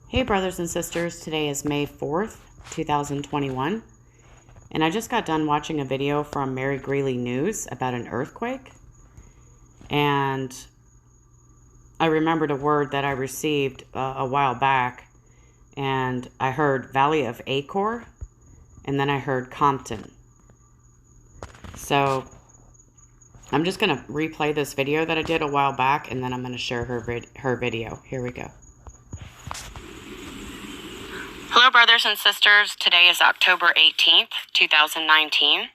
Hey brothers and sisters, today is May 4th, 2021, and I just got done watching a video from Mary Greeley News about an earthquake, and I remembered a word that I received a while back, and I heard Valley of Achor, and then I heard Compton. So I'm just going to replay this video that I did a while back, and then I'm going to share her video. Here we go. Hello, brothers and sisters. Today is October 18th, 2019.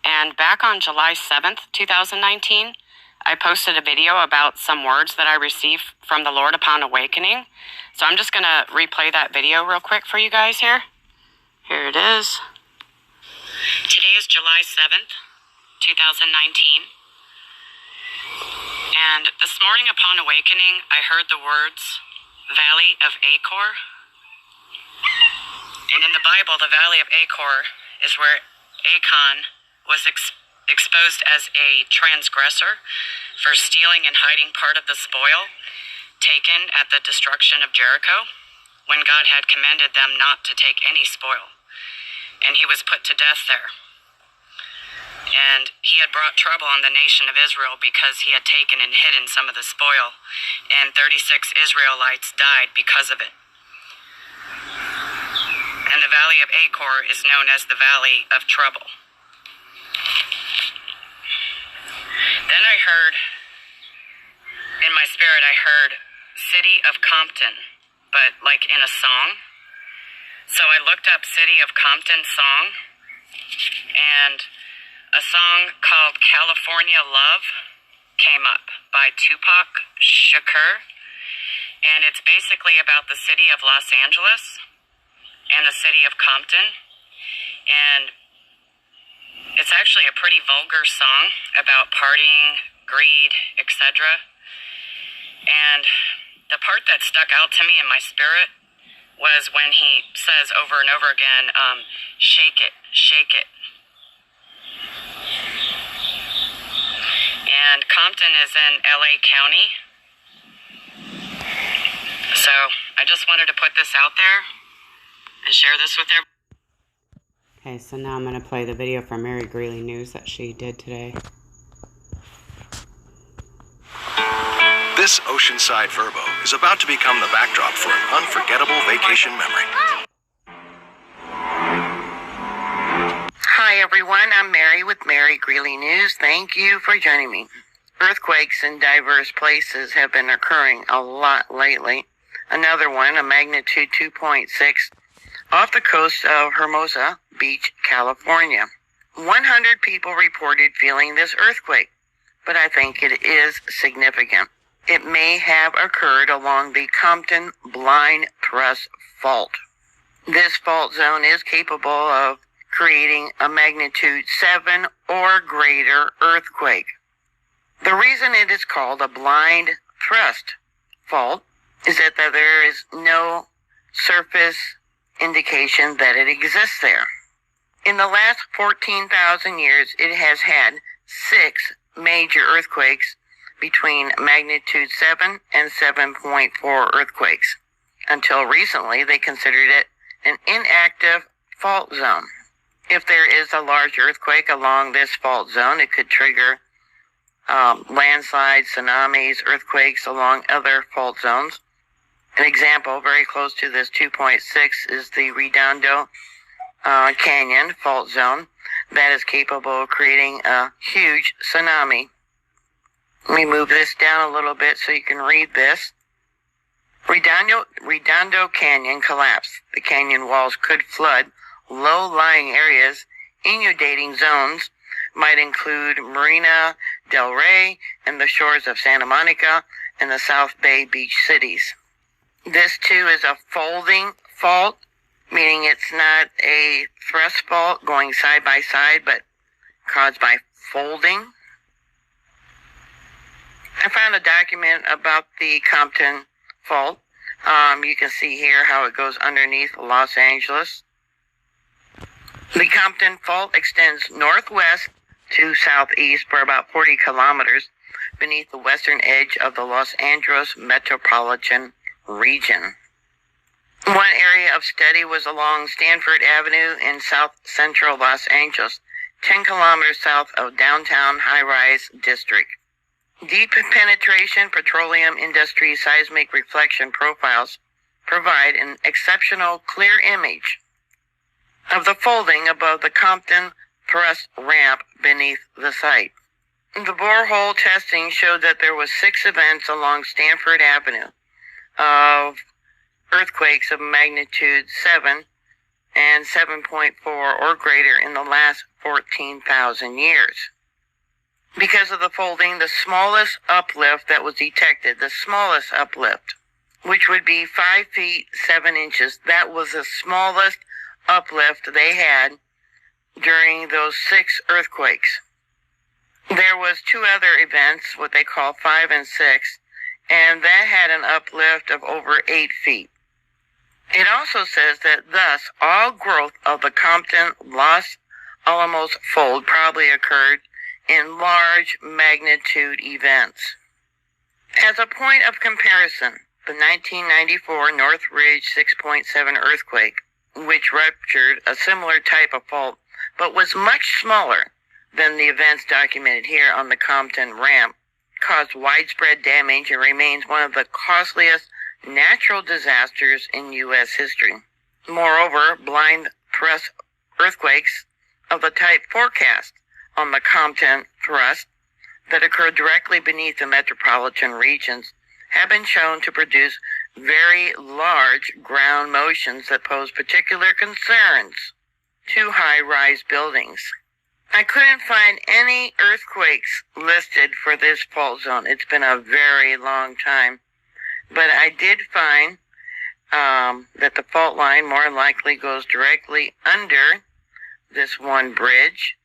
And back on July 7th, 2019, I posted a video about some words that I received from the Lord upon awakening. So I'm just going to replay that video real quick for you guys here. Here it is. Today is July 7th, 2019. And this morning upon awakening, I heard the words, Valley of Achor. And in the Bible, the Valley of Achor is where Achan was exposed as a transgressor for stealing and hiding part of the spoil taken at the destruction of Jericho, when God had commanded them not to take any spoil. And he was put to death there. And he had brought trouble on the nation of Israel because he had taken and hidden some of the spoil, and 36 Israelites died because of it. And the Valley of Achor is known as the Valley of Trouble. Then I heard, in my spirit, I heard City of Compton, but like in a song. So I looked up City of Compton song, and a song called California Love came up by Tupac Shakur. And it's basically about the city of Los Angeles and the city of Compton. And it's actually a pretty vulgar song about partying, greed, etc. And the part that stuck out to me in my spirit was when he says over and over again, shake it, shake it. And Compton is in LA County. So I just wanted to put this out there and share this with everyone. Okay, so now I'm going to play the video from Mary Greeley News that she did today. This oceanside verbo is about to become the backdrop for an unforgettable vacation memory. Hi everyone, I'm Mary with Mary Greeley News. Thank you for joining me. Earthquakes in diverse places have been occurring a lot lately. Another one, a magnitude 2.6, off the coast of Hermosa Beach, California. 100 people reported feeling this earthquake, but I think it is significant. It may have occurred along the Compton Blind Thrust Fault. This fault zone is capable of creating a magnitude 7 or greater earthquake. The reason it is called a blind thrust fault is that there is no surface indication that it exists there. In the last 14,000 years, it has had 6 major earthquakes between magnitude 7 and 7.4 earthquakes. Until recently, they considered it an inactive fault zone. If there is a large earthquake along this fault zone, it could trigger landslides, tsunamis, earthquakes along other fault zones. An example very close to this 2.6 is the Redondo Canyon fault zone that is capable of creating a huge tsunami. Let me move this down a little bit so you can read this. Redondo Canyon collapsed. The canyon walls could flood low-lying areas. Inundating zones might include Marina del Rey and the shores of Santa Monica and the South Bay beach cities. This too is a folding fault, meaning it's not a thrust fault going side by side, but caused by folding. I found a document about the Compton fault. You can see here how it goes underneath Los Angeles. The Compton fault extends northwest to southeast for about 40 kilometers beneath the western edge of the Los Angeles metropolitan region. One area of study was along Stanford Avenue in south central Los Angeles, 10 kilometers south of downtown high-rise district. Deep penetration petroleum industry seismic reflection profiles provide an exceptional clear image of the folding above the Compton thrust ramp beneath the site. The borehole testing showed that there was 6 events along Stanford Avenue of earthquakes of magnitude 7 and 7.4 or greater in the last 14,000 years. Because of the folding, the smallest uplift that was detected, which would be 5 feet 7 inches, that was the smallest uplift they had during those 6 earthquakes. There was 2 other events, what they call 5 and 6, and that had an uplift of over 8 feet. It also says that thus all growth of the Compton Los Alamos fold probably occurred in large magnitude events. As a point of comparison, the 1994 North Ridge 6.7 earthquake, which ruptured a similar type of fault but was much smaller than the events documented here on the Compton ramp, caused widespread damage and remains one of the costliest natural disasters in U.S. history. Moreover, blind thrust earthquakes of the type forecast on the Compton thrust that occur directly beneath the metropolitan regions have been shown to produce very large ground motions that pose particular concerns to high-rise buildings. I couldn't find any earthquakes listed for this fault zone. It's been a very long time. But I did find that the fault line more likely goes directly under this one bridge.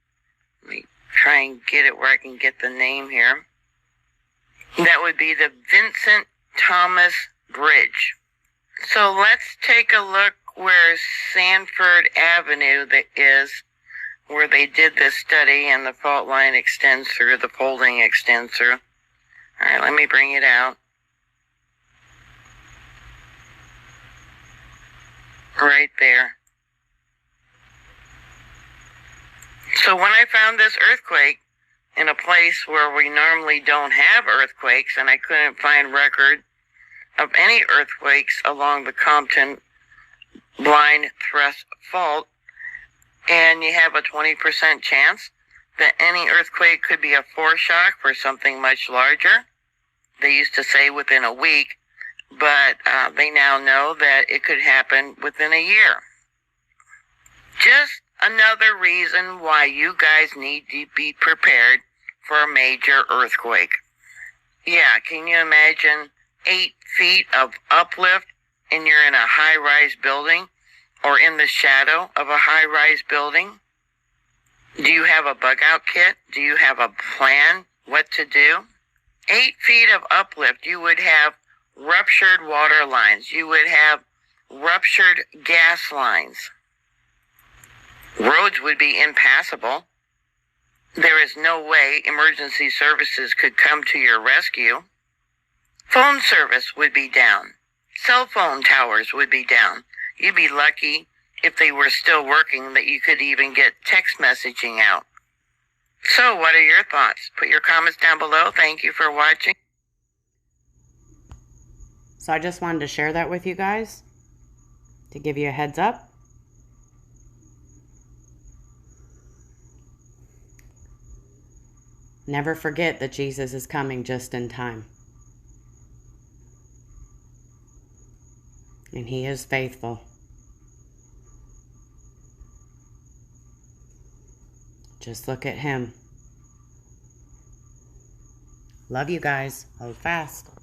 Let me try and get it where I can get the name here. That would be the Vincent Thomas Bridge. So let's take a look where Sanford Avenue is, where they did this study and the fault line extends through, the folding extends through. All right, let me bring it out. Right there. So when I found this earthquake in a place where we normally don't have earthquakes, and I couldn't find record of any earthquakes along the Compton blind thrust fault, and you have a 20% chance that any earthquake could be a foreshock for something much larger. They used to say within a week, but they now know that it could happen within a year. Just another reason why you guys need to be prepared for a major earthquake. Yeah, can you imagine 8 feet of uplift and you're in a high-rise building or in the shadow of a high-rise building? Do you have a bug-out kit? Do you have a plan what to do? 8 feet of uplift, you would have ruptured water lines. You would have ruptured gas lines. Roads would be impassable. There is no way emergency services could come to your rescue. Phone service would be down. Cell phone towers would be down. You'd be lucky if they were still working that you could even get text messaging out. So, what are your thoughts? Put your comments down below. Thank you for watching. So I just wanted to share that with you guys to give you a heads up. Never forget that Jesus is coming just in time. And He is faithful. Just look at Him. Love you guys. Hold fast.